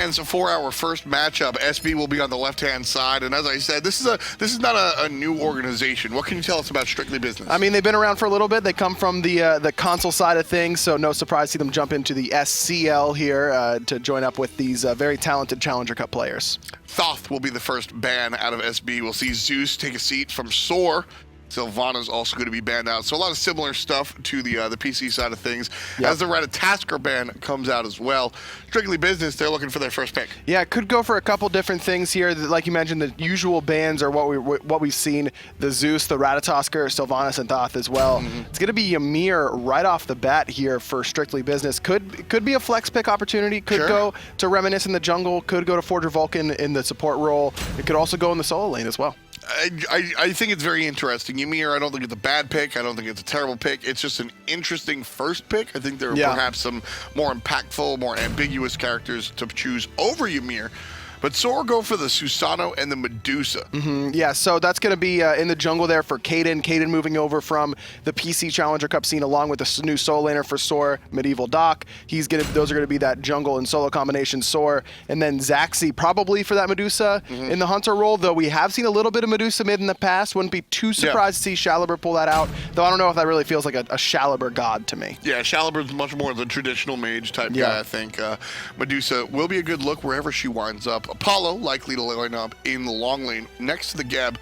And so for our first matchup, SB will be on the left-hand side, and as I said, this is not a new organization. What can you tell us about Strictly Business? I mean, they've been around for a little bit. They come from the console side of things, so no surprise to see them jump into the SCL here to join up with these very talented Challenger Cup players. Thoth will be the first ban out of SB. We'll see Zeus take a seat from SoaR. Sylvana's also going to be banned out. So a lot of similar stuff to the PC side of things. Yep. As the Ratatasker ban comes out as well. Strictly Business, they're looking for their first pick. Yeah, could go for a couple different things here. Like you mentioned, the usual bans are what we've seen. The Zeus, the Ratatasker, Sylvanas, and Thoth as well. It's going to be Ymir right off the bat here for Strictly Business. Could be a flex pick opportunity. Could go to Reminisce in the jungle. Could go to Forger Vulcan in the support role. It could also go in the solo lane as well. I think it's very interesting. Ymir, I don't think it's a bad pick. I don't think it's a terrible pick. It's just an interesting first pick. I think there are perhaps some more impactful, more ambiguous characters to choose over Ymir. But SoaR go for the Susano and the Medusa. Yeah, so that's going to be in the jungle there for Kaden. Kaden moving over from the PC Challenger Cup scene along with the new solo laner for SoaR, Medieval Doc. Those are going to be that jungle and solo combination SoaR. And then Zaxi probably for that Medusa in the Hunter role, though we have seen a little bit of Medusa mid in the past. Wouldn't be too surprised to see Shaliber pull that out, though I don't know if that really feels like a Shaliber god to me. Yeah, Shaliber's much more the traditional mage type guy, I think. Medusa will be a good look wherever she winds up. Apollo likely to line up in the long lane next to the Geb,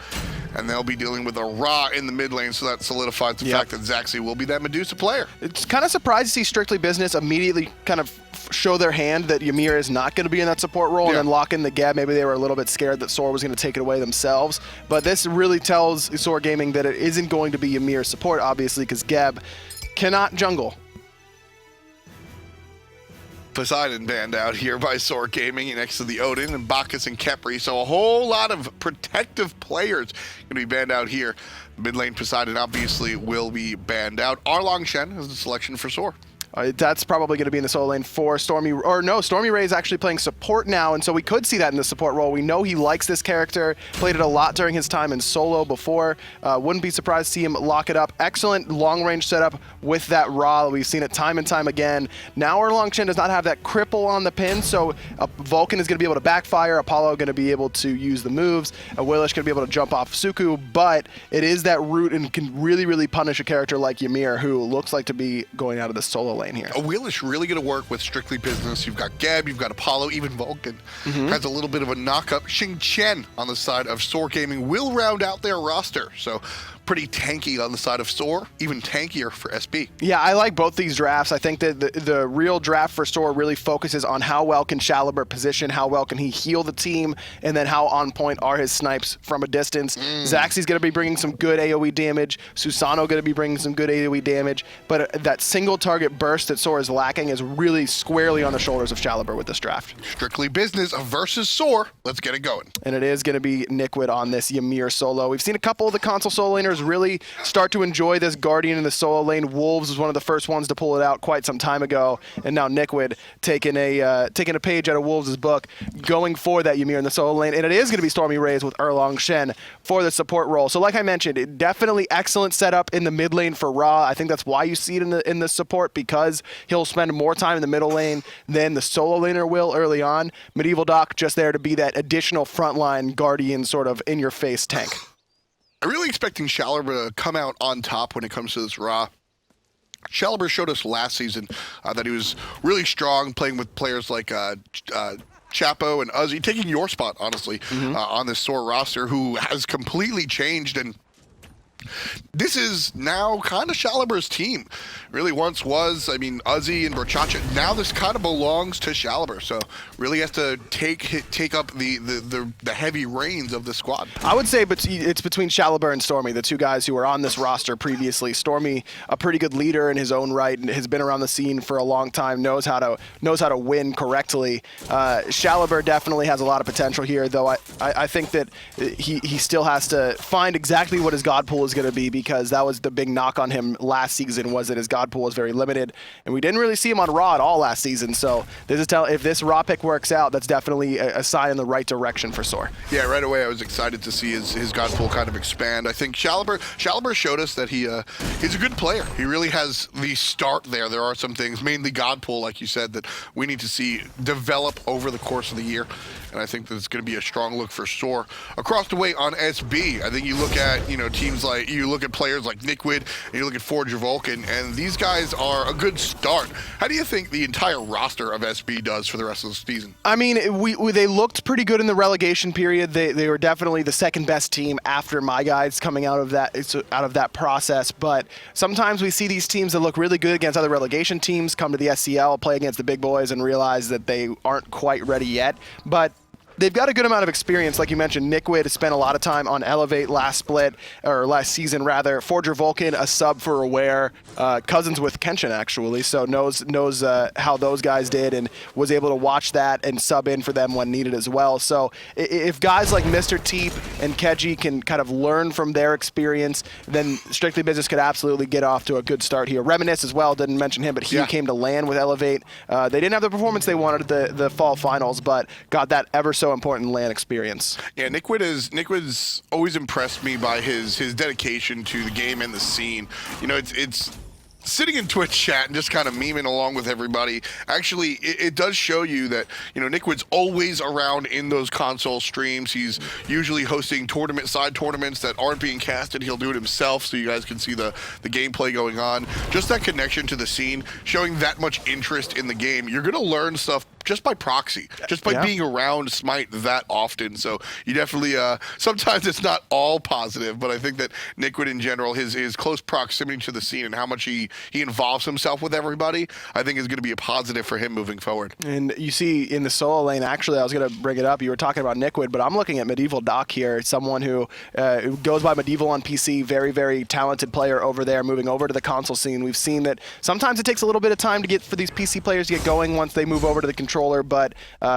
and they'll be dealing with a Ra in the mid lane, so that solidifies the fact that Zaxi will be that Medusa player. It's kind of surprised to see Strictly Business immediately kind of show their hand that Ymir is not going to be in that support role and then lock in the Geb. Maybe they were a little bit scared that SoaR was going to take it away themselves, but this really tells SoaR Gaming that it isn't going to be Ymir support, obviously, because Geb cannot jungle. Poseidon banned out here by SoaR Gaming next to the Odin and Bacchus and Kepri. So a whole lot of protective players going to be banned out here. Mid lane Poseidon obviously will be banned out. Arlong Shen is the selection for SoaR. That's probably going to be in the solo lane for Stormy, or no, Stormy Ray is actually playing support now, and so we could see that in the support role. We know he likes this character, played it a lot during his time in solo before. Wouldn't be surprised to see him lock it up. Excellent long-range setup with that Ra. We've seen it time and time again. Now Arlong Shen does not have that cripple on the pin, so Vulcan is going to be able to backfire, Apollo going to be able to use the moves, Willish going to be able to jump off Suku, but it is that root and can really, really punish a character like Ymir, who looks like to be going out of the solo lane here. A Willish really going to work with Strictly Business. You've got Geb, you've got Apollo, even Vulcan has a little bit of a knock-up. Xing Chen on the side of SoaR Gaming will round out their roster. So pretty tanky on the side of SoaR, even tankier for SB. Yeah, I like both these drafts. I think that the real draft for SoaR really focuses on how well can Shaliber position, how well can he heal the team, and then how on point are his snipes from a distance. Zaxi's going to be bringing some good AoE damage. Susano going to be bringing some good AoE damage, but that single target burst that SoaR is lacking is really squarely on the shoulders of Shaliber with this draft. Strictly Business versus SoaR. Let's get it going. And it is going to be Nickwood on this Ymir solo. We've seen a couple of the console solo laners really start to enjoy this Guardian in the solo lane. Wolves was one of the first ones to pull it out quite some time ago, and now Nickwood taking a page out of Wolves' book, going for that Ymir in the solo lane, and it is going to be Stormy Rays with Arlong Shen for the support role. So like I mentioned, definitely excellent setup in the mid lane for Ra. I think that's why you see it in the support, because he'll spend more time in the middle lane than the solo laner will early on. Medieval Doc just there to be that additional frontline Guardian sort of in-your-face tank. I'm really expecting Shaliber to come out on top when it comes to this Ra. Shaliber showed us last season that he was really strong playing with players like Chapo and Uzi, taking your spot, honestly, on this SoaR roster, who has completely changed, and this is now kind of Shaliber's team. Really once was, I mean, Uzi and Brochacha. Now this kind of belongs to Shaliber, so really has to take up the heavy reins of the squad. I would say it's between Shaliber and Stormy, the two guys who were on this roster previously. Stormy, a pretty good leader in his own right, and has been around the scene for a long time, knows how to win correctly. Shaliber definitely has a lot of potential here, though I think that he still has to find exactly what his God pool is is going to be, because that was the big knock on him last season, was that his God pool was very limited, and we didn't really see him on Raw at all last season. So this is if this Raw pick works out, that's definitely a sign in the right direction for SoaR. Yeah, right away I was excited to see his God pool kind of expand. I think Shalaber showed us that he's a good player. He really has the start there. There are some things, mainly God pool, like you said, that we need to see develop over the course of the year. And I think that it's going to be a strong look for SoaR. Across the way on SB, I think you look at, teams like, you look at players like Nikwid, and you look at Forger Vulcan, and these guys are a good start. How do you think the entire roster of SB does for the rest of the season? I mean, they looked pretty good in the relegation period. They were definitely the second best team after my guys coming out of that process. But sometimes we see these teams that look really good against other relegation teams come to the SCL, play against the big boys, and realize that they aren't quite ready yet. But they've got a good amount of experience. Like you mentioned, Nikwid spent a lot of time on Elevate last season rather. Forger Vulcan, a sub for Aware, cousins with Kenshin actually, so knows how those guys did and was able to watch that and sub in for them when needed as well. So if guys like Mr. Teep and Keji can kind of learn from their experience, then Strictly Business could absolutely get off to a good start here. Reminisce as well, didn't mention him, but he came to LAN with Elevate. They didn't have the performance they wanted at the fall finals, but got that ever so important LAN experience. Yeah, Nikwid's always impressed me by his dedication to the game and the scene. It's sitting in Twitch chat and just kind of memeing along with everybody. Actually, it does show you that, Nikwid's always around in those console streams. He's usually hosting side tournaments that aren't being casted. He'll do it himself so you guys can see the gameplay going on. Just that connection to the scene, showing that much interest in the game. You're going to learn stuff just by proxy, just by being around SMITE that often. So you definitely, sometimes it's not all positive, but I think that Nikwid in general, his close proximity to the scene and how much he involves himself with everybody, I think is going to be a positive for him moving forward. And you see in the solo lane, actually, I was going to bring it up. You were talking about Nikwid, but I'm looking at Medieval Doc here, someone who goes by Medieval on PC, very, very talented player over there, moving over to the console scene. We've seen that sometimes it takes a little bit of time for these PC players to get going once they move over to the controller, but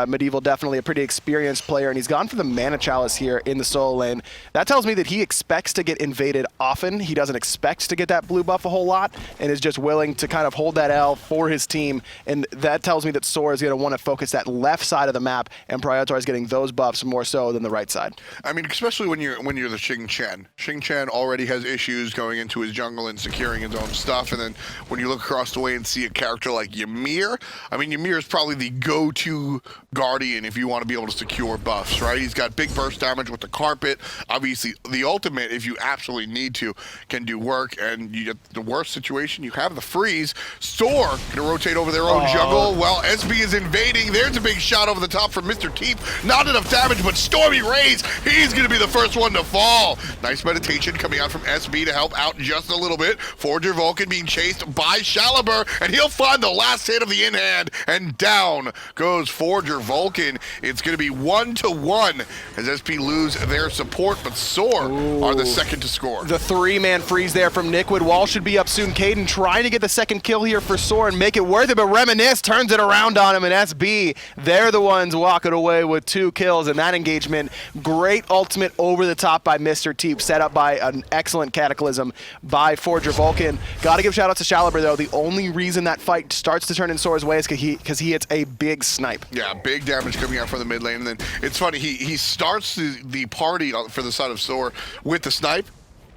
Medieval definitely a pretty experienced player, and he's gone for the Mana Chalice here in the solo lane. That tells me that he expects to get invaded often. He doesn't expect to get that blue buff a whole lot, and is just willing to kind of hold that L for his team, and that tells me that SoaR is going to want to focus that left side of the map and prioritize getting those buffs more so than the right side. I mean, especially when you're the Xing Chen. Xing Chen already has issues going into his jungle and securing his own stuff, and then when you look across the way and see a character like Ymir, I mean, Ymir is probably the go-to Guardian if you want to be able to secure buffs, right? He's got big burst damage with the carpet. Obviously, the ultimate, if you absolutely need to, can do work, and you get the worst situation, you have the freeze. SoaR gonna rotate over their own jungle while SB is invading. There's a big shot over the top from Mr. Teep. Not enough damage, but Stormy Rays, he's gonna be the first one to fall. Nice meditation coming out from SB to help out just a little bit. Forger Vulcan being chased by Shalaber, and he'll find the last hit of the in-hand, and down goes Forger Vulcan. It's gonna be 1-1 as SB lose their support, but SoaR are the second to score. The three-man freeze there from Nikwid. Wall should be up soon. Caden trying to get the second kill here for SoaR and make it worth it, but Reminisce turns it around on him, and SB, they're the ones walking away with 2 kills in that engagement. Great ultimate over the top by Mr. Teep, set up by an excellent Cataclysm by Forger Vulcan. Gotta give shout out to Shalaber though. The only reason that fight starts to turn in SoaR's way is because he hits a big snipe. Yeah, big damage coming out from the mid lane, and then it's funny, he starts the party for the side of SoaR with the snipe,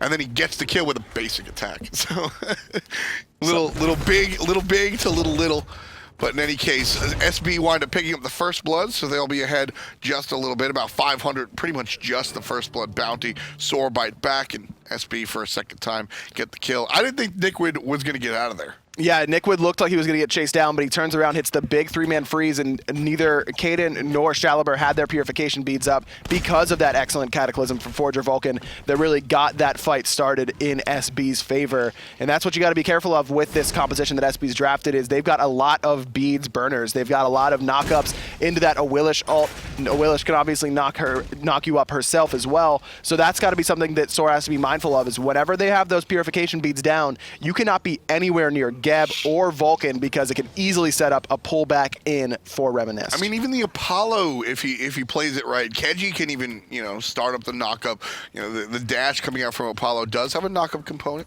and then he gets the kill with a basic attack. So little big to little. But in any case, SB wind up picking up the first blood, so they'll be ahead just a little bit, about 500, pretty much just the first blood bounty. SoaR bite back, and SB for a second time get the kill. I didn't think Nikwid was going to get out of there. Yeah, Nikwid looked like he was going to get chased down, but he turns around, hits the big three-man freeze, and neither Caden nor Shalaber had their purification beads up because of that excellent Cataclysm from Forger Vulcan that really got that fight started in SB's favor. And that's what you got to be careful of with this composition that SB's drafted is they've got a lot of beads burners. They've got a lot of knockups into that Awilish ult. Willish can obviously knock you up herself as well. So that's got to be something that SoaR has to be mindful of, is whenever they have those purification beads down, you cannot be anywhere near Geb or Vulcan because it can easily set up a pullback in for Reminisce. I mean, even the Apollo, if he plays it right, Keji can even, you know, start up the knockup. You know, the dash coming out from Apollo does have a knockup component.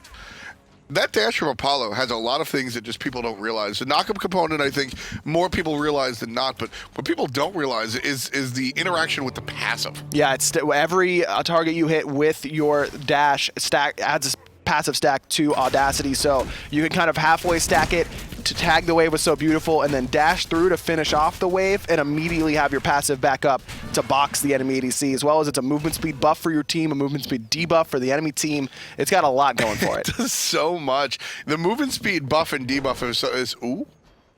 That dash from Apollo has a lot of things that just people don't realize. The knockup component, I think, more people realize than not, but what people don't realize is the interaction with the passive. Yeah, it's every target you hit with your dash stack adds a passive stack to Audacity, so you can kind of halfway stack it to tag the wave with So Beautiful and then dash through to finish off the wave and immediately have your passive back up to box the enemy ADC, as well as it's a movement speed buff for your team, a movement speed debuff for the enemy team. It's got a lot going for it. It does so much. The movement speed buff and debuff is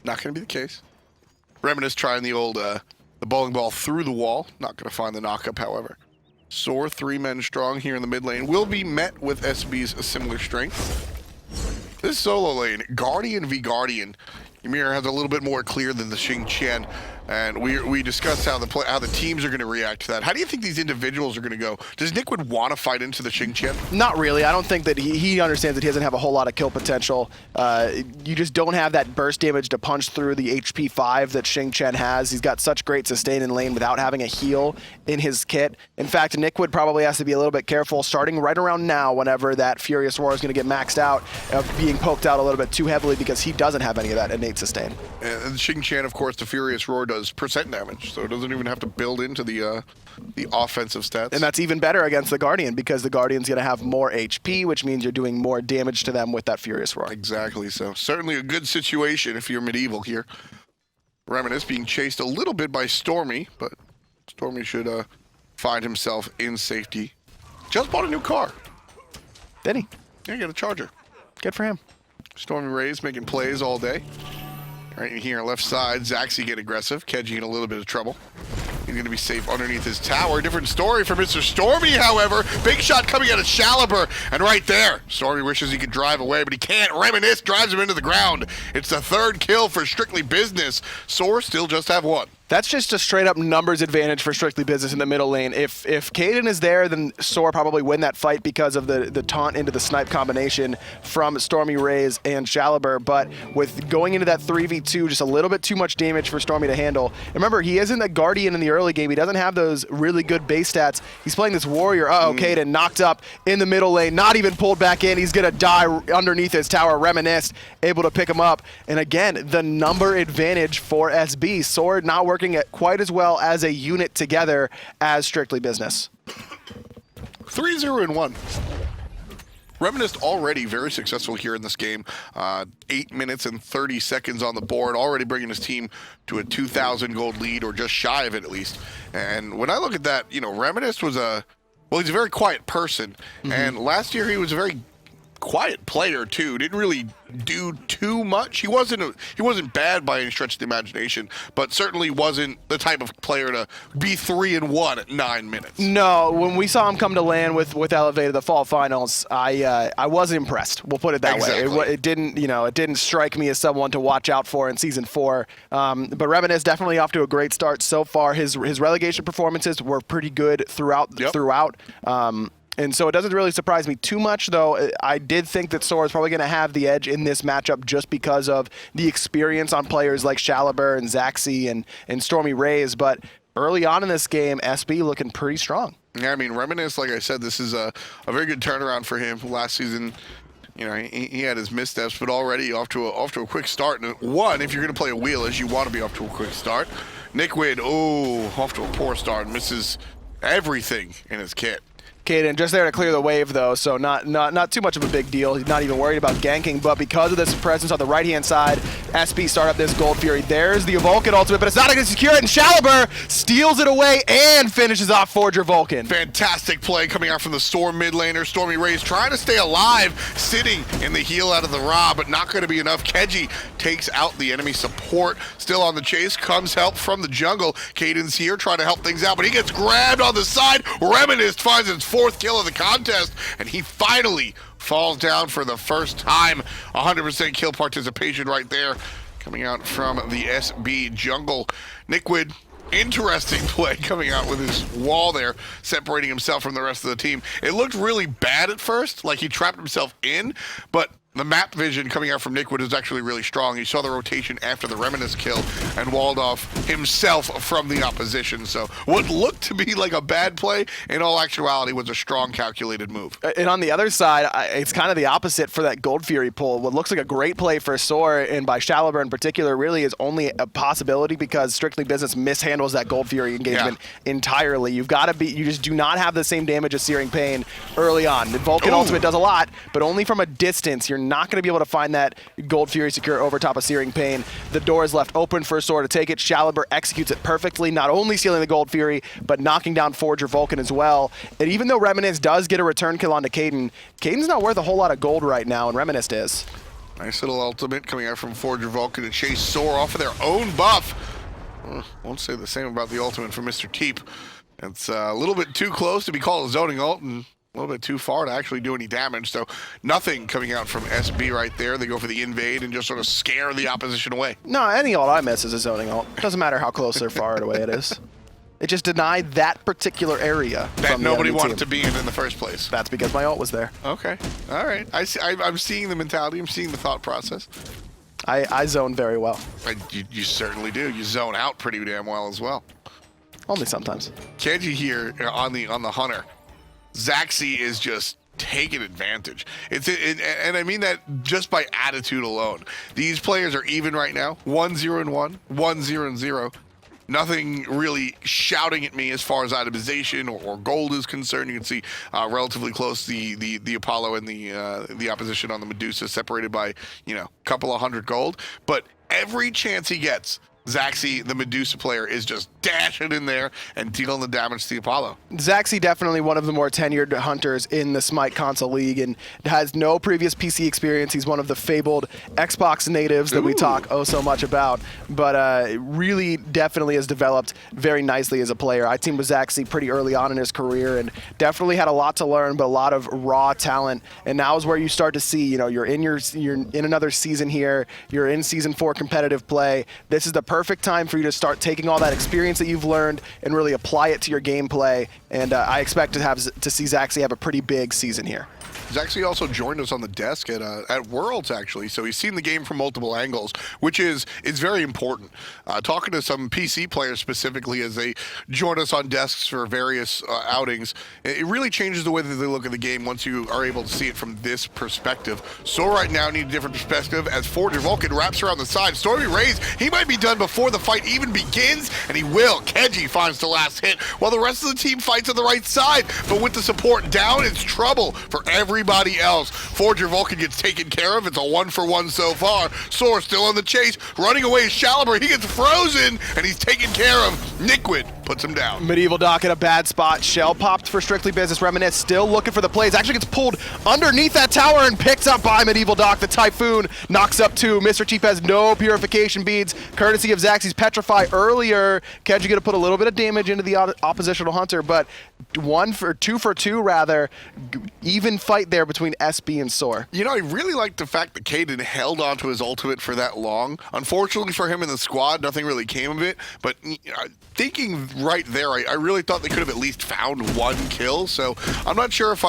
not going to be the case. Reminisce trying the old the bowling ball through the wall. Not going to find the knockup, however. SoaR, 3 men strong here in the mid lane, will be met with SB's similar strength. This solo lane, Guardian v Guardian, Ymir has a little bit more clear than the Xing Qian, and we discussed how the teams are going to react to that. How do you think these individuals are going to go? Does Nickwood want to fight into the Xing Qian? Not really. I don't think that he understands that he doesn't have a whole lot of kill potential. You just don't have that burst damage to punch through the HP 5 that Xing Qian has. He's got such great sustain in lane without having a heal in his kit. In fact, Nickwood probably has to be a little bit careful starting right around now whenever that Furious Roar is going to get maxed out, of being poked out a little bit too heavily because he doesn't have any of that innate sustain. And Xing Qian, of course, the Furious Roar does percent damage, so it doesn't even have to build into the offensive stats. And that's even better against the Guardian because the Guardian's going to have more HP, which means you're doing more damage to them with that Furious Roar. Exactly, so certainly a good situation if you're medieval here. Reminisce being chased a little bit by Stormy, but Stormy should find himself in safety. Just bought a new car. Did he? Yeah, he got a Charger. Good for him. Stormy Rays making plays all day. Right here, left side, Zaxi get aggressive. Keji in a little bit of trouble. He's going to be safe underneath his tower. Different story for Mr. Stormy, however. Big shot coming out of Shaliber. And right there, Stormy wishes he could drive away, but he can't. Reminisce drives him into the ground. It's the third kill for Strictly Business. SoaR still just have one. That's just a straight-up numbers advantage for Strictly Business in the middle lane. If Kaden is there, then SoaR probably win that fight because of the taunt into the snipe combination from Stormy Rays and Shaliber. But with going into that 3v2, just a little bit too much damage for Stormy to handle. And remember, he isn't a Guardian in the early game. He doesn't have those really good base stats. He's playing this Warrior. Kaden knocked up in the middle lane, not even pulled back in. He's going to die underneath his tower. Reminisce able to pick him up. And again, the number advantage for SB. SoaR not working at quite as well as a unit together as Strictly Business. 3-0-1. Reminisce already very successful here in this game. 8 minutes and 30 seconds on the board, already bringing his team to a 2,000 gold lead, or just shy of it at least. And when I look at that, you know, Reminisce was he's a very quiet person. And last year he was a very quiet player too. Didn't really do too much. He wasn't bad by any stretch of the imagination, but certainly wasn't the type of player to be 3-1 at 9 minutes. No, when we saw him come to land with Elevated the fall finals, I wasn't impressed. We'll put it that way. It didn't strike me as someone to watch out for in season 4. But Reminisce definitely off to a great start so far. His relegation performances were pretty good throughout. And so it doesn't really surprise me too much, though. I did think that SoaR is probably going to have the edge in this matchup just because of the experience on players like Shaliber and Zaxi and Stormy Rays. But early on in this game, SB looking pretty strong. Yeah, I mean, Reminisce, like I said, this is a very good turnaround for him. Last season, you know, he had his missteps, but already off to a quick start. And one, if you're going to play a wheel, is you want to be off to a quick start. Nickwood, off to a poor start, misses everything in his kit. Kaden just there to clear the wave, though, so not too much of a big deal. He's not even worried about ganking, but because of this presence on the right-hand side, SB start up this Gold Fury. There's the Vulcan ultimate, but it's not going to secure it, and Shaliber steals it away and finishes off Forger Vulcan. Fantastic play coming out from the SoaR mid laner. Stormy Rays trying to stay alive, sitting in the heal out of the Ra, but not going to be enough. Keji takes out the enemy support. Still on the chase, comes help from the jungle. Kaden's here trying to help things out, but he gets grabbed on the side. Reminisce finds his 4th kill of the contest, and he finally falls down for the first time. 100% kill participation right there coming out from the SB jungle. Nickwood Interesting play coming out with his wall there, separating himself from the rest of the team. It looked really bad at first, like he trapped himself in, but the map vision coming out from Nickwood is actually really strong. He saw the rotation after the Reminisce kill and walled off himself from the opposition. So what looked to be like a bad play, in all actuality, was a strong, calculated move. And on the other side, it's kind of the opposite for that Gold Fury pull. What looks like a great play for SoaR, and by SCL in particular, really is only a possibility because Strictly Business mishandles that Gold Fury engagement entirely. You just do not have the same damage as Searing Pain early on. The Vulcan ultimate does a lot, but only from a distance. You're not going to be able to find that Gold Fury secure over top of Searing Pain. The door is left open for SoaR to take it. SCL executes it perfectly, not only sealing the Gold Fury, but knocking down Forger Vulcan as well. And even though Reminisce does get a return kill onto Caden, Caden's not worth a whole lot of gold right now, and Reminisce is. Nice little ultimate coming out from Forger Vulcan to chase SoaR off of their own buff. Won't say the same about the ultimate from Mr. Teep. It's a little bit too close to be called a zoning ult, and a little bit too far to actually do any damage, so nothing coming out from SB right there. They go for the invade and just sort of scare the opposition away. No, any ult I miss is a zoning ult. Doesn't matter how close or far away it is. It just denied that particular area that nobody wanted to be in the first place. That's because my ult was there. Okay, all right. I'm seeing the mentality. I'm seeing the thought process. I zone very well. You certainly do. You zone out pretty damn well as well. Only sometimes. Keji here on the Hunter. Zaxi is just taking advantage. And I mean that just by attitude alone. These players are even right now. 1-0-1, 1-0-0. Nothing really shouting at me as far as itemization or gold is concerned. You can see relatively close the Apollo and the opposition on the Medusa separated by, a couple of hundred gold. But every chance he gets, Zaxi, the Medusa player, is just dashing in there and dealing the damage to the Apollo. Zaxi definitely one of the more tenured hunters in the SMITE console league and has no previous PC experience. He's one of the fabled Xbox natives that we talk so much about, but really definitely has developed very nicely as a player. I teamed with Zaxi pretty early on in his career and definitely had a lot to learn, but a lot of raw talent. And now is where you start to see, you're in another season here. You're in Season 4 competitive play. This is the perfect time for you to start taking all that experience that you've learned and really apply it to your gameplay. And I expect to see Zaxi have a pretty big season here. Zaxi also joined us on the desk at Worlds, actually, so he's seen the game from multiple angles, which is very important. Talking to some PC players specifically as they join us on desks for various outings, it really changes the way that they look at the game once you are able to see it from this perspective. SoaR right now needs a different perspective as Forger Vulcan wraps around the side. Stormy Rays, he might be done before the fight even begins, and he will. Keji finds the last hit while the rest of the team fights on the right side, but with the support down, it's trouble for everybody else. Forger Vulcan gets taken care of. It's a 1-for-1 so far. SoaR still on the chase. Running away is SCL. He gets frozen, and he's taken care of. Nickwood puts him down. Medieval Doc in a bad spot. Shell popped for Strictly Business. Reminisce still looking for the plays. Actually gets pulled underneath that tower and picked up by Medieval Doc. The Typhoon knocks up two. Mr. Chief has no purification beads, courtesy of Zaxi's Petrify earlier. Keji going to put a little bit of damage into the oppositional hunter, but 2 for 2 rather. Even fight there between SB and SoaR. I really like the fact that Caden held onto his ultimate for that long. Unfortunately for him in the squad, nothing really came of it, but thinking right there, I really thought they could have at least found one kill. So I'm not sure what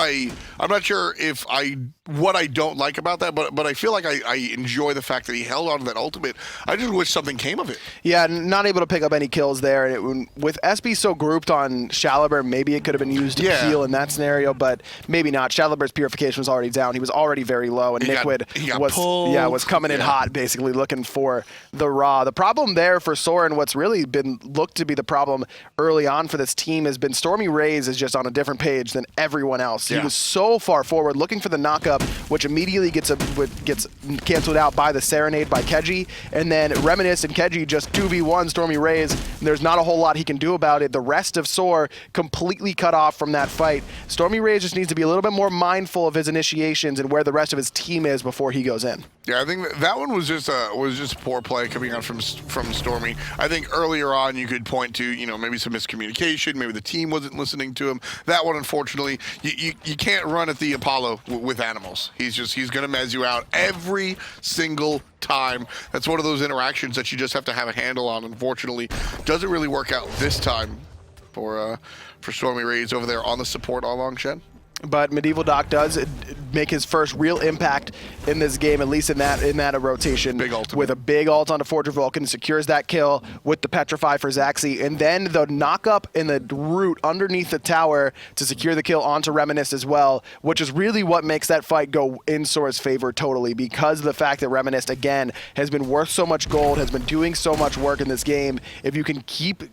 I don't like about that, but I feel like I enjoy the fact that he held on to that ultimate. I just wish something came of it. Yeah, not able to pick up any kills there. And with SB so grouped on SCL, maybe it could have been used to heal in that scenario, but maybe not. SCL's purification was already down. He was already very low, and Nickwood was coming in hot, basically looking for the raw. The problem there for SoaR, and what's really been looked to be the problem early on for this team, has been Stormy Rays is just on a different page than everyone else. He was so far forward looking for the knockup, which immediately gets canceled out by the Serenade by Keji, and then Reminisce and Keji just 2v1 Stormy Rays, and there's not a whole lot he can do about it. The rest of SoaR completely cut off from that fight. Stormy Rays just needs to be a little bit more mindful careful of his initiations and where the rest of his team is before he goes in. Yeah, I think that one was just poor play coming out from Stormy. I think earlier on you could point to, maybe some miscommunication, maybe the team wasn't listening to him. That one, unfortunately, you can't run at the Apollo with animals. He's going to mez you out every single time. That's one of those interactions that you just have to have a handle on. Unfortunately, doesn't really work out this time for Stormy Raids over there on the support all along, Shen. But Medieval Doc does make his first real impact in this game, at least in that rotation. Big ultimate. With a big ult onto Forger Vulcan, secures that kill with the Petrify for Zaxi, and then the knock up in the root underneath the tower to secure the kill onto Reminisce as well, which is really what makes that fight go in SoaR's favor totally, because of the fact that Reminisce, again, has been worth so much gold, has been doing so much work in this game. If you can keep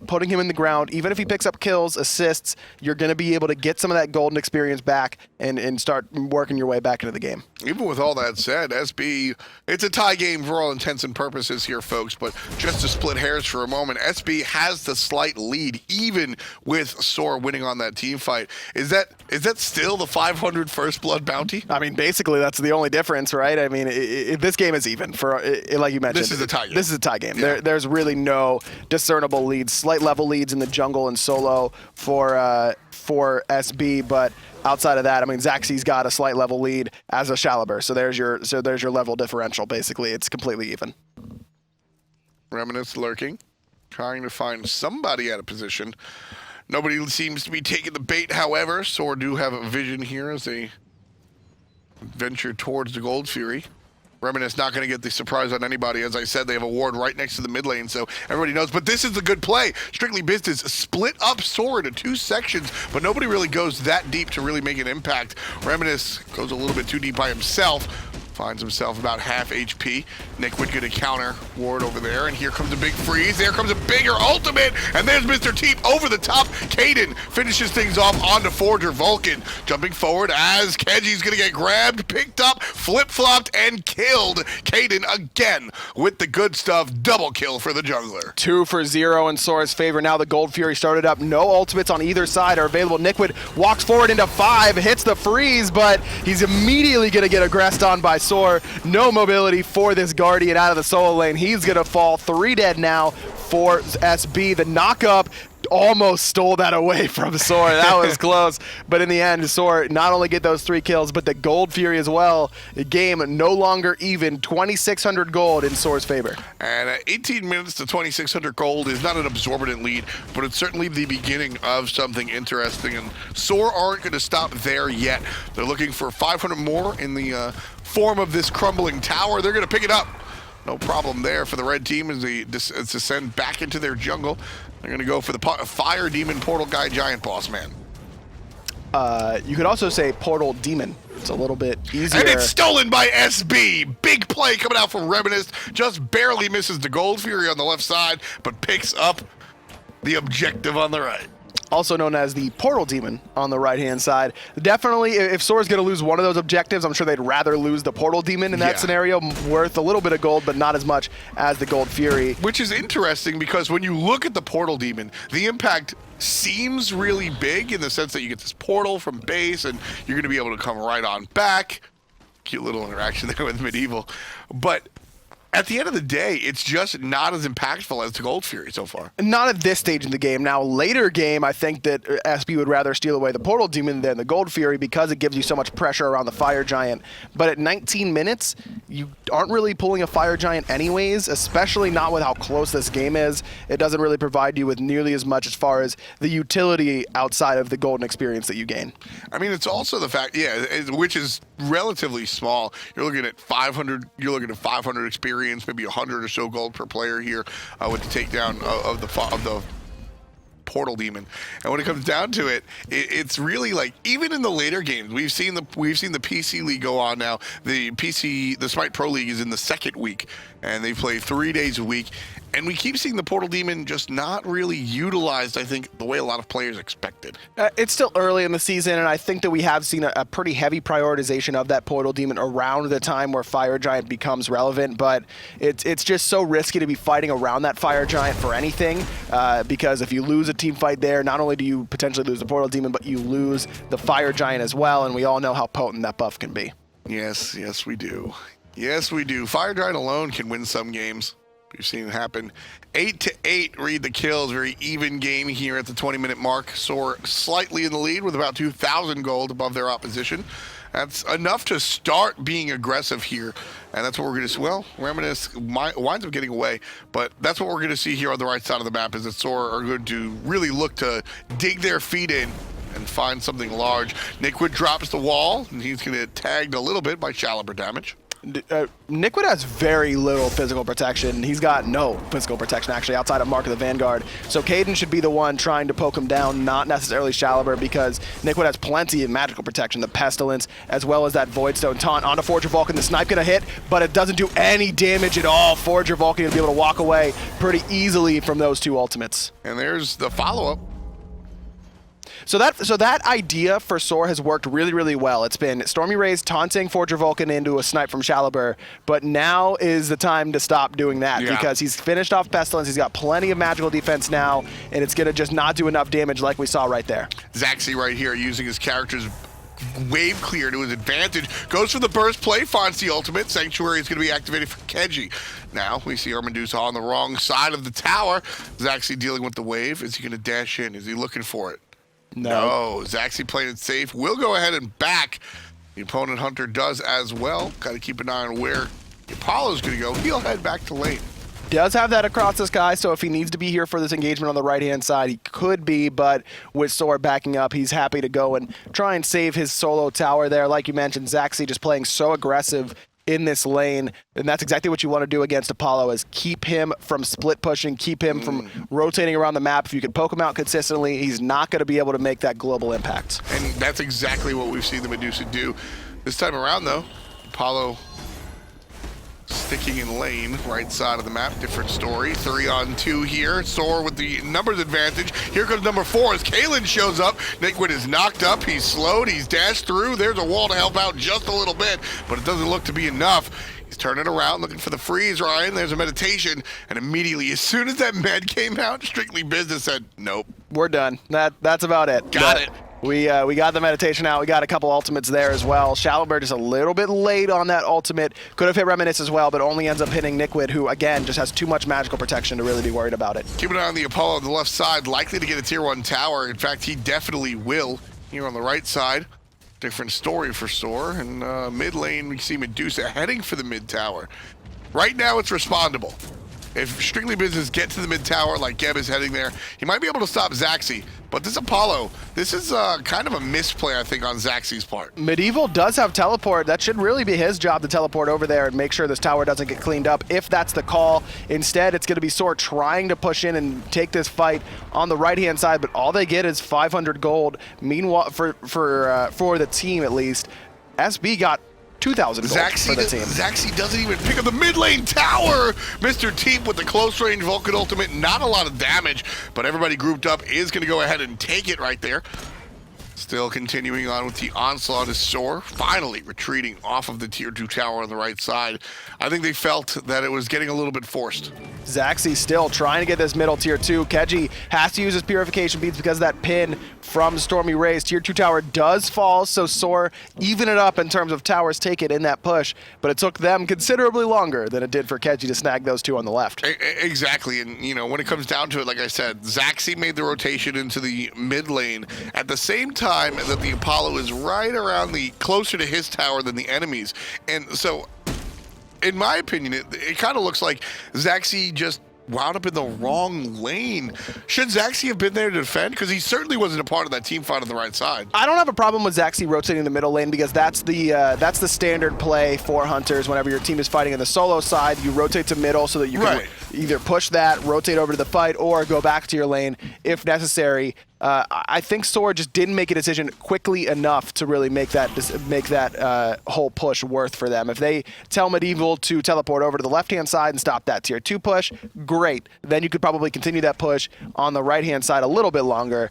putting him in the ground, even if he picks up kills, assists, you're going to be able to get some of that golden experience back and start working your way back into the game. Even with all that said, SB, it's a tie game for all intents and purposes here, folks, but just to split hairs for a moment, SB has the slight lead, even with SoaR winning on that team fight. Is that still the 500 first blood bounty? I mean, basically, that's the only difference, right? I mean, this game is even, like you mentioned. This is a tie game. This is a tie game. Yeah. There's really no discernible leads. Slight level leads in the jungle and solo for SB, but outside of that, I mean, Zaxi's got a slight level lead as a Shaliber, so there's your level differential. Basically, it's completely even. Reminisce lurking, trying to find somebody out of position. Nobody seems to be taking the bait, however. SoaR do have a vision here as they venture towards the Gold Fury. Reminisce not going to get the surprise on anybody. As I said, they have a ward right next to the mid lane, so everybody knows. But this is a good play. Strictly Business split up SoaR into two sections, but nobody really goes that deep to really make an impact. Reminisce goes a little bit too deep by himself. Finds himself about half HP. Nickwood get a counter ward over there, and here comes a big freeze. There comes a bigger ultimate, and there's Mr. Teep over the top. Caden finishes things off onto Forger Vulcan. Jumping forward as Keji's gonna get grabbed, picked up, flip-flopped, and killed. Caden again with the good stuff. Double kill for the jungler. 2 for 0 in SoaR's favor. Now the Gold Fury started up. No ultimates on either side are available. Nickwood walks forward into 5, hits the freeze, but he's immediately gonna get aggressed on by SoaR. No mobility for this Guardian out of the solo lane. He's going to fall. 3 dead now for SB. The knock-up almost stole that away from SoaR. That was close. But in the end, SoaR not only get those 3 kills, but the Gold Fury as well. The game no longer even. 2,600 gold in SoaR's favor. And 18 minutes to 2,600 gold is not an absorbent lead, but it's certainly the beginning of something interesting. And SoaR aren't going to stop there yet. They're looking for 500 more in the form of this crumbling tower. They're going to pick it up. No problem there for the red team as they descend back into their jungle. They're going to go for the Fire Demon Portal Guy Giant Boss Man. You could also say Portal Demon. It's a little bit easier. And it's stolen by SB. Big play coming out from Reminisce. Just barely misses the Gold Fury on the left side, but picks up the objective on the right. Also known as the Portal Demon on the right-hand side. Definitely, if SoaR's going to lose one of those objectives, I'm sure they'd rather lose the Portal Demon in that scenario, worth a little bit of gold, but not as much as the Gold Fury. Which is interesting because when you look at the Portal Demon, the impact seems really big in the sense that you get this portal from base and you're going to be able to come right on back. Cute little interaction there with Medieval. But at the end of the day, it's just not as impactful as the Gold Fury so far. Not at this stage in the game. Now, later game, I think that SB would rather steal away the Portal Demon than the Gold Fury because it gives you so much pressure around the Fire Giant. But at 19 minutes, you aren't really pulling a Fire Giant anyways, especially not with how close this game is. It doesn't really provide you with nearly as much as far as the utility outside of the golden experience that you gain. I mean, it's also the fact, which is relatively small. You're looking at 500. You're looking at 500 experience, maybe 100 or so gold per player here with the takedown of the Portal Demon. And when it comes down to it, it's really like even in the later games, we've seen the PC League go on now. The SMITE Pro League is in the second week, and they play 3 days a week. And we keep seeing the Portal Demon just not really utilized, I think, the way a lot of players expected. It's still early in the season, and I think that we have seen a pretty heavy prioritization of that Portal Demon around the time where Fire Giant becomes relevant, but it's just so risky to be fighting around that Fire Giant for anything, because if you lose a team fight there. Not only do you potentially lose the Portal Demon, but you lose the Fire Giant as well, and we all know how potent that buff can be. Yes, yes we do. Yes we do. Fire Giant alone can win some games. We've seen it happen. 8-8, read the kills. Very even game here at the 20-minute mark. SoaR slightly in the lead with about 2,000 gold above their opposition. That's enough to start being aggressive here, and that's what we're going to see. Well, Reminisce winds up getting away, but that's what we're going to see here on the right side of the map, is that SoaR are going to really look to dig their feet in and find something large. Nickwood drops the wall, and he's going to get tagged a little bit by Caliber damage. Nickwood has very little physical protection. He's got no physical protection, actually, outside of Mark of the Vanguard. So Caden should be the one trying to poke him down, not necessarily Caliber, because Nickwood has plenty of magical protection, the Pestilence, as well as that Voidstone taunt onto Forger Vulcan. The snipe gonna hit, but it doesn't do any damage at all. Forger Vulcan gonna be able to walk away pretty easily from those two ultimates. And there's the follow-up. So that idea for SoaR has worked really, really well. It's been Stormy Rays taunting Forger Vulcan into a snipe from Caliber, but now is the time to stop doing that, because he's finished off Pestilence, he's got plenty of magical defense now, and it's going to just not do enough damage like we saw right there. Zaxi right here using his character's wave clear to his advantage. Goes for the burst play, finds the ultimate. Sanctuary is going to be activated for Keji. Now we see Armandusa on the wrong side of the tower. Zaxi dealing with the wave. Is he going to dash in? Is he looking for it? No. Zaxi playing it safe. Will go ahead and back. The opponent Hunter does as well. Got to keep an eye on where Apollo's going to go. He'll head back to lane. Does have that across the sky, so if he needs to be here for this engagement on the right-hand side, he could be, but with SoaR backing up, he's happy to go and try and save his solo tower there. Like you mentioned, Zaxi just playing so aggressive in this lane, and that's exactly what you want to do against Apollo, is keep him from split pushing, keep him from rotating around the map. If you can poke him out consistently, he's not going to be able to make that global impact. And that's exactly what we've seen the Medusa do. This time around, though, Apollo sticking in lane, right side of the map, different story. 3-on-2 here. SoaR with the numbers advantage. Here comes number 4 as Kalen shows up. Nickwood is knocked up. He's slowed. He's dashed through. There's a wall to help out just a little bit, but it doesn't look to be enough. He's turning around, looking for the freeze, Ryan. There's a meditation, and immediately, as soon as that med came out, Strictly Business said, nope. We're done. That's about it. Got it. We got the meditation out. We got a couple ultimates there as well. Caliber just a little bit late on that ultimate. Could have hit Reminisce as well, but only ends up hitting Nickwood, who, again, just has too much magical protection to really be worried about it. Keep an eye on the Apollo on the left side. Likely to get a tier 1 tower. In fact, he definitely will. Here on the right side, different story for SoaR. And mid lane, we see Medusa heading for the mid tower. Right now, it's respondable. If Strictly Business get to the mid tower like Geb is heading there, he might be able to stop Zaxi. But this Apollo, this is kind of a misplay, I think, on Zaxi's part. Medieval does have teleport. That should really be his job to teleport over there and make sure this tower doesn't get cleaned up, if that's the call. Instead, it's going to be SoaR trying to push in and take this fight on the right-hand side, but all they get is 500 gold. Meanwhile, for the team at least, SB got 2,000 gold for the team. Zaxi doesn't even pick up the mid lane tower. Mr. Teep with the close range Vulcan ultimate. Not a lot of damage, but everybody grouped up is going to go ahead and take it right there. Still continuing on with the onslaught is SoaR, finally retreating off of the tier 2 tower on the right side. I think they felt that it was getting a little bit forced. Zaxi still trying to get this middle tier 2. Keji has to use his purification beads because of that pin from Stormy Rays. Tier 2 tower does fall, so SoaR even it up in terms of towers taken in that push, but it took them considerably longer than it did for Keji to snag those two on the left. Exactly, and you know, when it comes down to it, like I said, Zaxi made the rotation into the mid lane at the same time that the Apollo is right around the closer to his tower than the enemies, and so in my opinion, it kind of looks like Zaxi just wound up in the wrong lane. Should Zaxi have been there to defend? Because he certainly wasn't a part of that team fight on the right side. I don't have a problem with Zaxi rotating the middle lane, because that's the standard play for Hunters. Whenever your team is fighting in the solo side, you rotate to middle so that you can either push that, rotate over to the fight, or go back to your lane if necessary. I think SoaR just didn't make a decision quickly enough to really make that whole push worth for them. If they tell Medieval to teleport over to the left-hand side and stop that tier 2 push, great. Then you could probably continue that push on the right-hand side a little bit longer.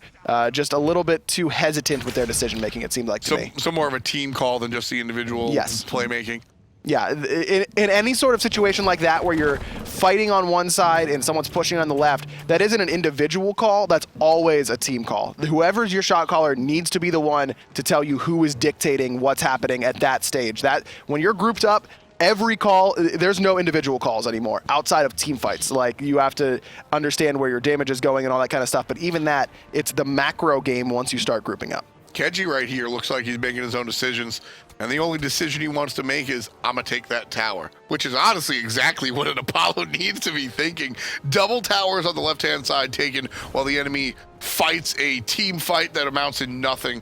Just a little bit too hesitant with their decision-making, it seemed like to me. So more of a team call than just the individual playmaking? Yeah, in any sort of situation like that where you're fighting on one side and someone's pushing on the left, that isn't an individual call, that's always a team call. Whoever's your shot caller needs to be the one to tell you who is dictating what's happening at that stage. That when you're grouped up, every call, there's no individual calls anymore outside of team fights. Like, you have to understand where your damage is going and all that kind of stuff, but even that, it's the macro game once you start grouping up. Keji right here looks like he's making his own decisions, and the only decision he wants to make is, I'm going to take that tower, which is honestly exactly what an Apollo needs to be thinking. Double towers on the left-hand side taken while the enemy fights a team fight that amounts in nothing.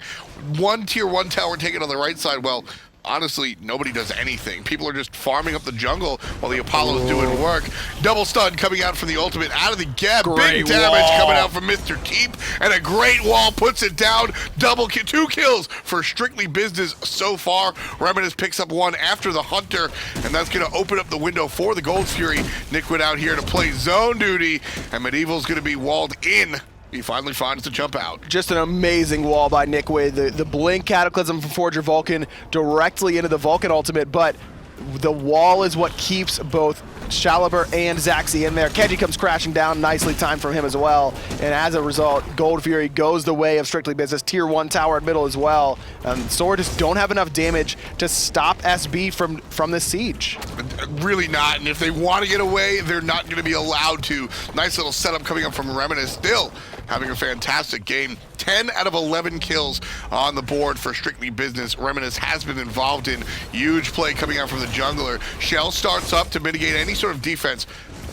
One tier 1 tower taken on the right side. Well, honestly, nobody does anything. People are just farming up the jungle while the Apollo's doing work. Double stun coming out from the ultimate out of the gap. Big damage coming out from Mr. Teep, and a great wall puts it down. Double kill, 2 kills for Strictly Business so far. Reminisce picks up 1 after the Hunter, and that's going to open up the window for the Gold Fury. Nickwood out here to play zone duty, and Medieval's going to be walled in. He finally finds the jump out. Just an amazing wall by Nickwood. The blink cataclysm from Forger Vulcan directly into the Vulcan ultimate, but the wall is what keeps both Shaliber and Zaxi in there. Keji comes crashing down, nicely timed from him as well. And as a result, Gold Fury goes the way of Strictly Business. Tier 1 tower in middle as well. SoaR just don't have enough damage to stop SB from this siege. Really not, and if they want to get away, they're not going to be allowed to. Nice little setup coming up from Reminisce, still having a fantastic game. 10 out of 11 kills on the board for Strictly Business. Reminisce has been involved in huge play coming out from the jungler. Shell starts up to mitigate any sort of defense.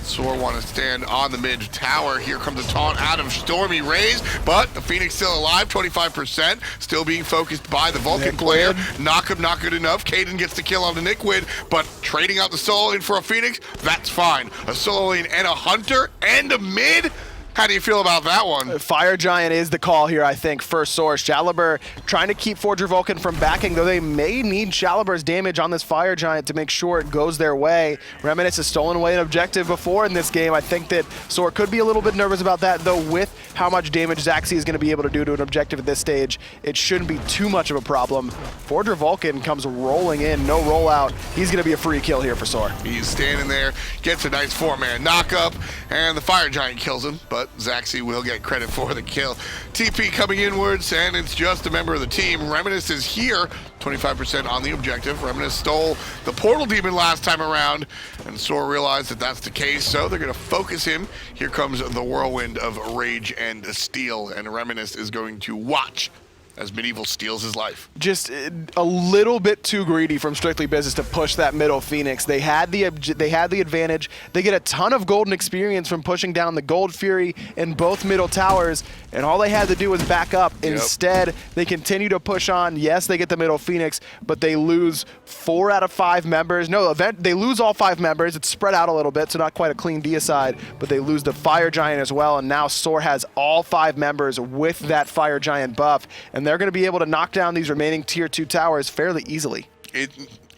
SoaR want to stand on the mid tower. Here comes a taunt out of Stormy Rays, but the Phoenix still alive, 25%, still being focused by the Vulcan player. Knock him, not good enough. Caden gets the kill on the Nickwood, but trading out the solo lane for a Phoenix, that's fine. A solo lane and a Hunter and a mid? How do you feel about that one? Fire Giant is the call here, I think, for SoaR. Shaliber trying to keep Forger Vulcan from backing, though they may need Shaliber's damage on this Fire Giant to make sure it goes their way. Reminisce has stolen away an objective before in this game. I think that SoaR could be a little bit nervous about that, though with how much damage Zaxi is going to be able to do to an objective at this stage, it shouldn't be too much of a problem. Forger Vulcan comes rolling in, no rollout. He's going to be a free kill here for SoaR. He's standing there, gets a nice 4-man knockup, and the Fire Giant kills him, but Zaxi will get credit for the kill. TP coming inwards, and it's just a member of the team. Reminisce is here, 25% on the objective. Reminisce stole the Portal Demon last time around, and SoaR realized that that's the case, so they're going to focus him. Here comes the whirlwind of Rage and Steel, and Reminisce is going to watch as Medieval steals his life. Just a little bit too greedy from Strictly Business to push that middle Phoenix. They had the advantage. They get a ton of golden experience from pushing down the Gold Fury in both middle towers, and all they had to do was back up. Yep. Instead, they continue to push on. Yes, they get the middle Phoenix, but they lose 4 out of 5 members. No, they lose all 5 members. It's spread out a little bit, so not quite a clean deicide, but they lose the Fire Giant as well, and now SoaR has all 5 members with that Fire Giant buff, and they're going to be able to knock down these remaining tier 2 towers fairly easily.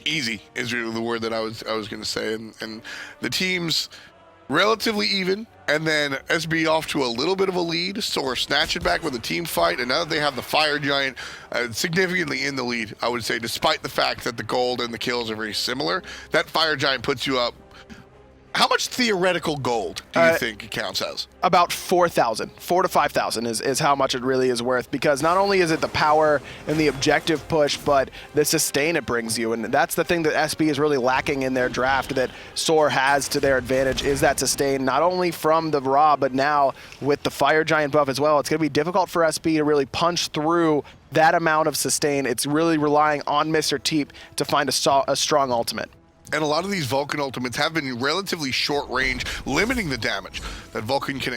Easy is really the word that I was going to say, and the team's relatively even, and then SB off to a little bit of a lead. SoaR snatch it back with a team fight, and now that they have the Fire Giant significantly in the lead, I would say, despite the fact that the gold and the kills are very similar, that Fire Giant puts you up. How much theoretical gold do you think it counts as? About 4,000. 4,000 to 5,000 is how much it really is worth, because not only is it the power and the objective push, but the sustain it brings you. And that's the thing that SB is really lacking in their draft that SoaR has to their advantage, is that sustain, not only from the Ra, but now with the Fire Giant buff as well. It's going to be difficult for SB to really punch through that amount of sustain. It's really relying on Mr. Teep to find a strong ultimate. And a lot of these Vulcan ultimates have been relatively short range, limiting the damage that Vulcan can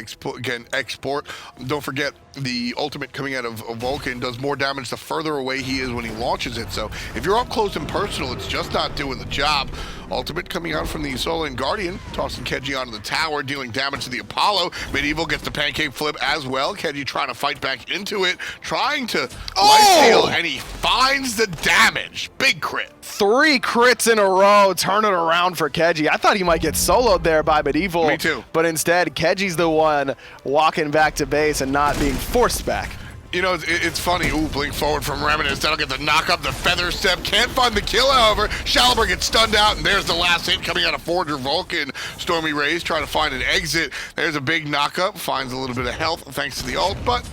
export. Don't forget, the ultimate coming out of Vulcan does more damage the further away he is when he launches it. So if you're up close and personal, it's just not doing the job. Ultimate coming out from the Soul and Guardian, tossing Keji onto the tower, dealing damage to the Apollo. Medieval gets the pancake flip as well. Keji trying to fight back into it, trying to lifesteal, and he finds the damage. Big crit. 3 crits in a row, turn it around for Keji. I thought he might get soloed there by Medieval. Me too. But instead, Keji's the one walking back to base and not being forced back. You know, it's funny. Ooh, blink forward from Reminisce. That'll get the knock up, the feather step. Can't find the kill, however. SoaR gets stunned out, and there's the last hit coming out of Forger Vulcan. Stormy Rays trying to find an exit. There's a big knock up. Finds a little bit of health thanks to the ult, but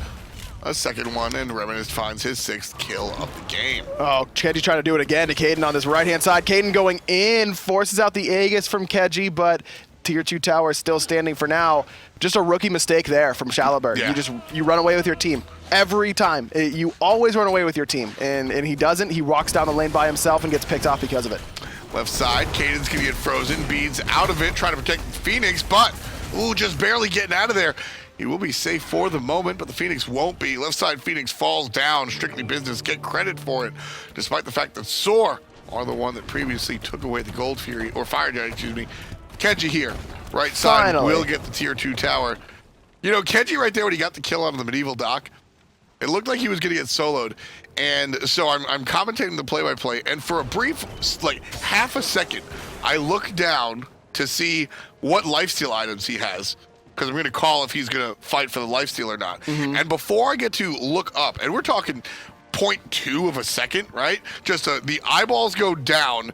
a second one, and Reminisce finds his 6th kill of the game. Oh, Keji trying to do it again to Caden on this right-hand side. Caden going in, forces out the Aegis from Keji, but Tier 2 tower is still standing for now. Just a rookie mistake there from SoaR. Yeah. You run away with your team. Every time. You always run away with your team. And he doesn't. He walks down the lane by himself and gets picked off because of it. Left side, Caden's gonna get frozen. Beads out of it, trying to protect Phoenix, but ooh, just barely getting out of there. He will be safe for the moment, but the Phoenix won't be. Left side, Phoenix falls down. Strictly Business get credit for it, despite the fact that SoaR are the one that previously took away the Gold Fury, or Fire Giant, excuse me. Keji here, right side, Finally will get the Tier 2 tower. You know, Keji right there when he got the kill on the Medieval Dock, it looked like he was going to get soloed. And so I'm commentating the play-by-play, and for a brief, like half a second, I look down to see what lifesteal items he has, because I'm going to call if he's going to fight for the lifesteal or not. And before I get to look up, and we're talking 0.2 of a second, right? Just the eyeballs go down,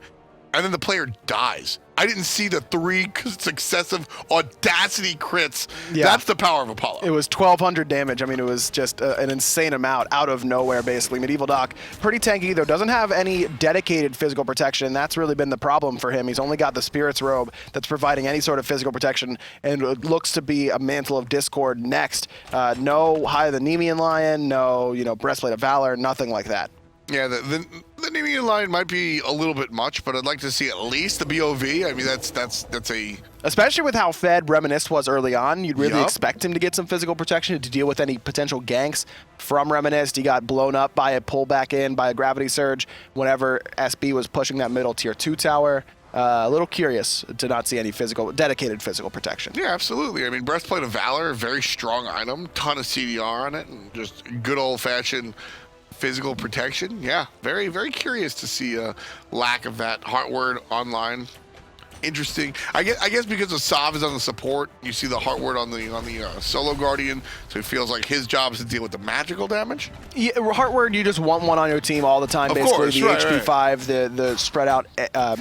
and then the player dies. I didn't see the 3 successive Audacity crits. Yeah. That's the power of Apollo. It was 1,200 damage. I mean, it was just an insane amount out of nowhere, basically. Medieval Dock, pretty tanky, though. Doesn't have any dedicated physical protection. That's really been the problem for him. He's only got the Spirit's Robe that's providing any sort of physical protection, and it looks to be a Mantle of Discord next. No High of the Nemean Lion, no, Breastplate of Valor, nothing like that. Yeah, the Nemean line might be a little bit much, but I'd like to see at least the BOV. I mean, that's a... Especially with how fed Reminisce was early on, you'd really expect him to get some physical protection to deal with any potential ganks from Reminisce. He got blown up by a pullback in, by a Gravity Surge, whenever SB was pushing that middle Tier 2 tower. A little curious to not see any dedicated physical protection. Yeah, absolutely. I mean, Breastplate of Valor, very strong item, ton of CDR on it, and just good old-fashioned physical protection. Yeah, very, very curious to see a lack of that. Heartward online, interesting. I guess because the Sav is on the support, you see the Heartward on the solo Guardian, so it feels like his job is to deal with the magical damage. Yeah, Heartward, you just want one on your team all the time. Of basically, course, the right, HP5, the spread out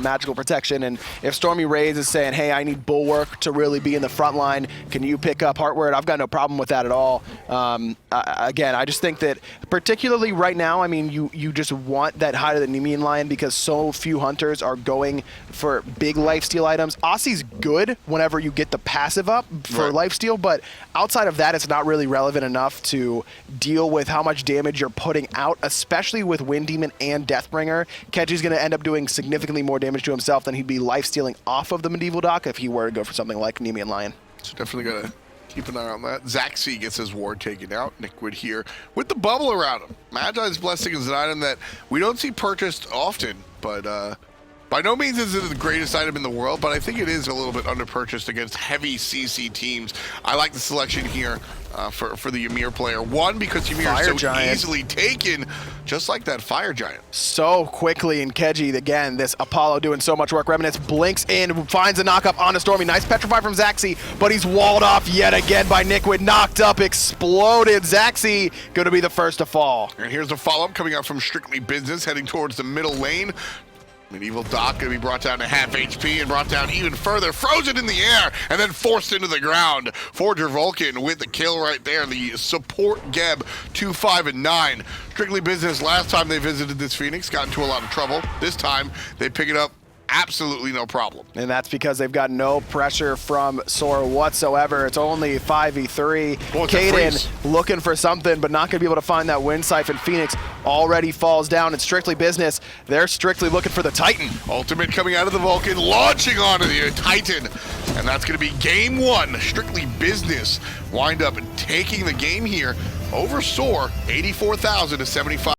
magical protection. And if Stormy Rays is saying, "Hey, I need Bulwark to really be in the front line. Can you pick up Heartward?" I've got no problem with that at all. Again, I just think that particularly right now, I mean, you just want that High to the Nemean Lion because so few hunters are going for big lifesteal items. Aussie's good whenever you get the passive up for lifesteal, but outside of that, it's not really relevant enough to deal with how much damage you're putting out, especially with Wind Demon and Deathbringer. Keji's going to end up doing significantly more damage to himself than he'd be lifestealing off of the Medieval Dock if he were to go for something like Nemean Lion. So definitely got to keep an eye on that. Zaxi gets his ward taken out. Nickwood here with the bubble around him. Magi's Blessing is an item that we don't see purchased often, but by no means is it the greatest item in the world, but I think it is a little bit under-purchased against heavy CC teams. I like the selection here for the Ymir player. One, because Ymir is so easily taken, just like that Fire Giant. So quickly, and Keji, again, this Apollo doing so much work. Reminisce blinks in, finds a knock-up onto Stormy. Nice Petrify from Zaxi, but he's walled off yet again by Nickwood. Knocked up, exploded. Zaxi going to be the first to fall. And here's a follow-up coming out from Strictly Business, heading towards the middle lane. Medieval Dock going to be brought down to half HP and brought down even further, frozen in the air, and then forced into the ground. Forger Vulcan with the kill right there. The support Geb 2, 5, and 9. Strictly Business, last time they visited this Phoenix, got into a lot of trouble. This time, they pick it up. Absolutely no problem. And that's because they've got no pressure from SoaR whatsoever. It's only 5v3. Caden looking for something, but not going to be able to find that Wind Siphon. Phoenix already falls down. It's Strictly Business. They're strictly looking for the Titan. Ultimate coming out of the Vulcan, launching onto the Titan. And that's going to be game 1. Strictly Business wind up taking the game here over SoaR, 84,000 to 75.